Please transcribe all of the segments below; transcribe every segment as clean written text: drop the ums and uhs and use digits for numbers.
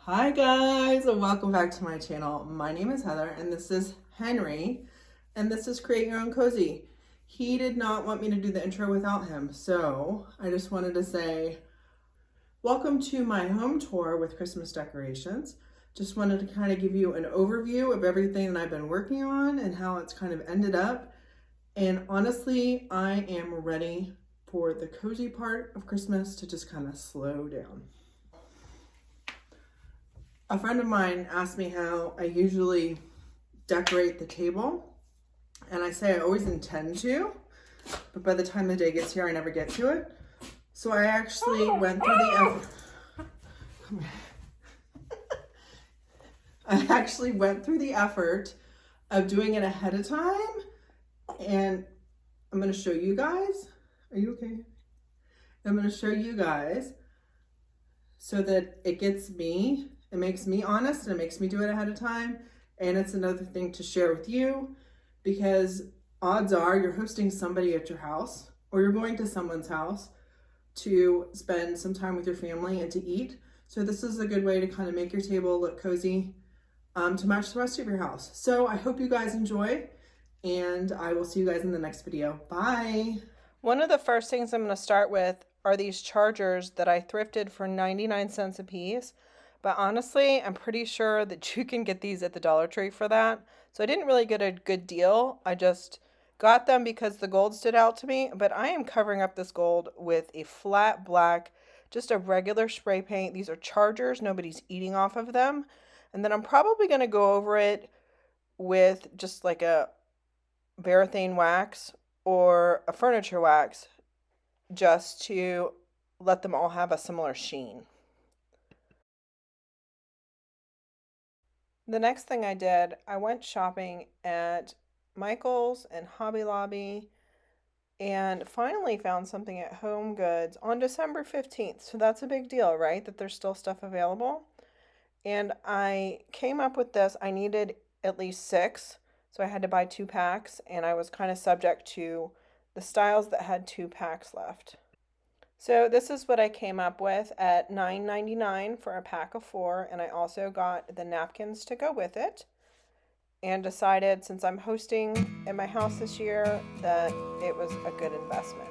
Hi guys, and welcome back to my channel. My name is Heather and this is Henry, and this is Create Your Own Cozy. He did not want me to do the intro without him, so I just wanted to say welcome to my home tour with Christmas decorations. Just wanted to kind of give you an overview of everything that I've been working on and how it's kind of ended up. And honestly, I am ready for the cozy part of Christmas to just kind of slow down. A friend of mine asked me how I usually decorate the table, and I say I always intend to, but by the time the day gets here, I never get to it. So I actually went through the effort of doing it ahead of time, and I'm going to show you guys. Are you okay? I'm going to show you guys so that it makes me honest, and it makes me do it ahead of time. And it's another thing to share with you, because odds are you're hosting somebody at your house, or you're going to someone's house to spend some time with your family and to eat. So this is a good way to kind of make your table look cozy to match the rest of your house. So I hope you guys enjoy, and I will see you guys in the next video. Bye. One of the first things I'm going to start with are these chargers that I thrifted for 99 cents a piece. But honestly, I'm pretty sure that you can get these at the Dollar Tree for that. So I didn't really get a good deal. I just got them because the gold stood out to me. But I am covering up this gold with a flat black, just a regular spray paint. These are chargers. Nobody's eating off of them. And then I'm probably going to go over it with just like a varathane wax or a furniture wax, just to let them all have a similar sheen. The next thing I did, I went shopping at Michael's and Hobby Lobby and finally found something at Home Goods on December 15th. So that's a big deal, right? That there's still stuff available. And I came up with this. I needed at least 6, so I had to buy 2 packs, and I was kind of subject to the styles that had 2 packs left. So this is what I came up with at $9.99 for a pack of 4, and I also got the napkins to go with it, and decided, since I'm hosting at my house this year, that it was a good investment.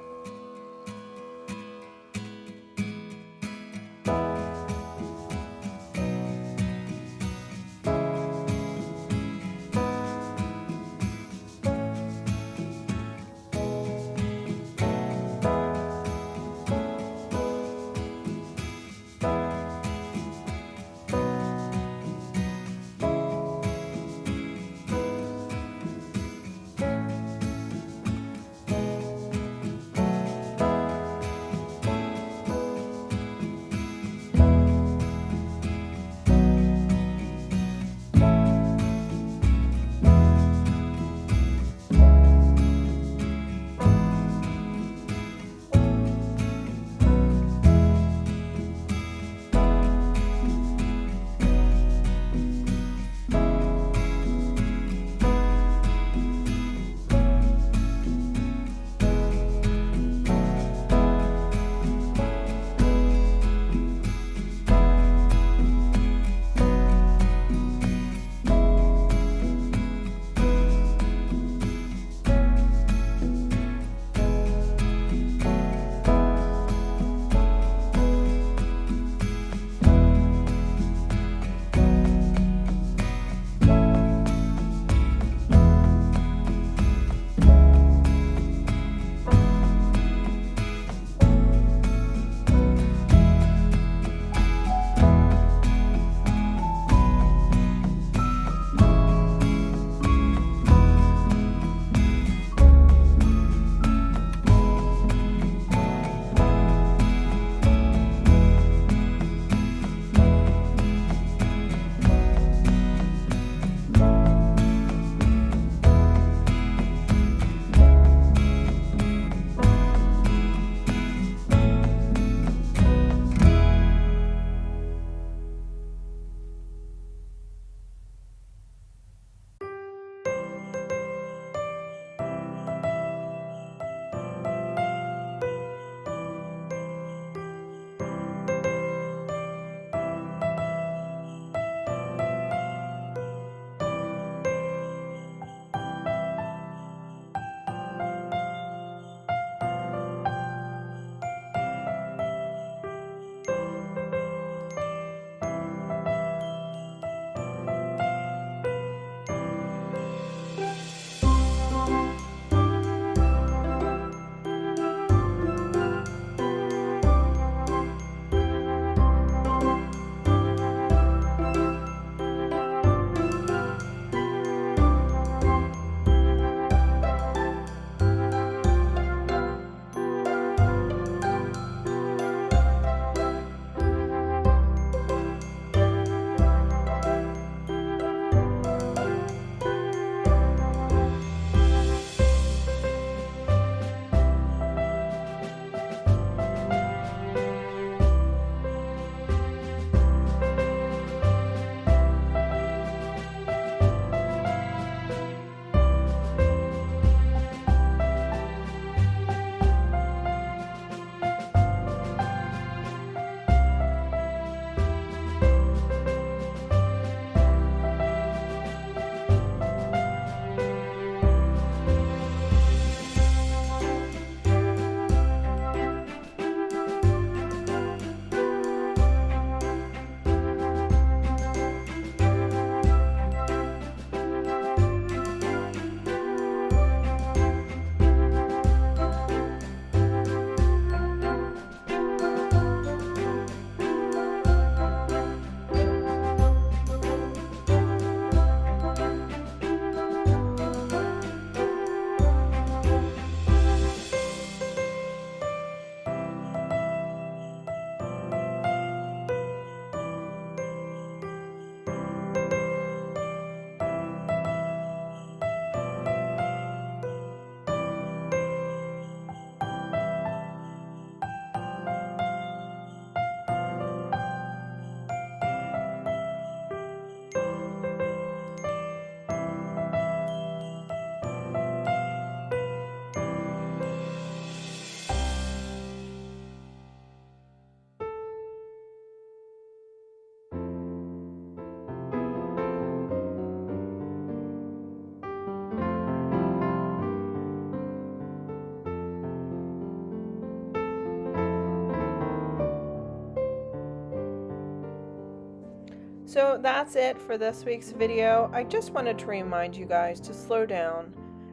So that's it for this week's video. I just wanted to remind you guys to slow down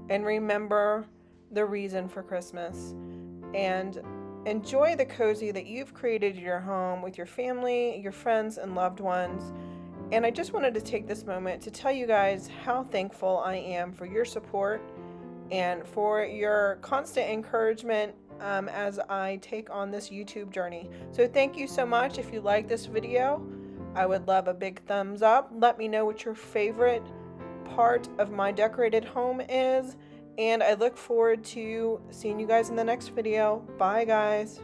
and remember the reason for Christmas and enjoy the cozy that you've created in your home with your family, your friends, and loved ones. And I just wanted to take this moment to tell you guys how thankful I am for your support and for your constant encouragement as I take on this YouTube journey. So thank you so much. If you like this video, I would love a big thumbs up. Let me know what your favorite part of my decorated home is. And I look forward to seeing you guys in the next video. Bye, guys.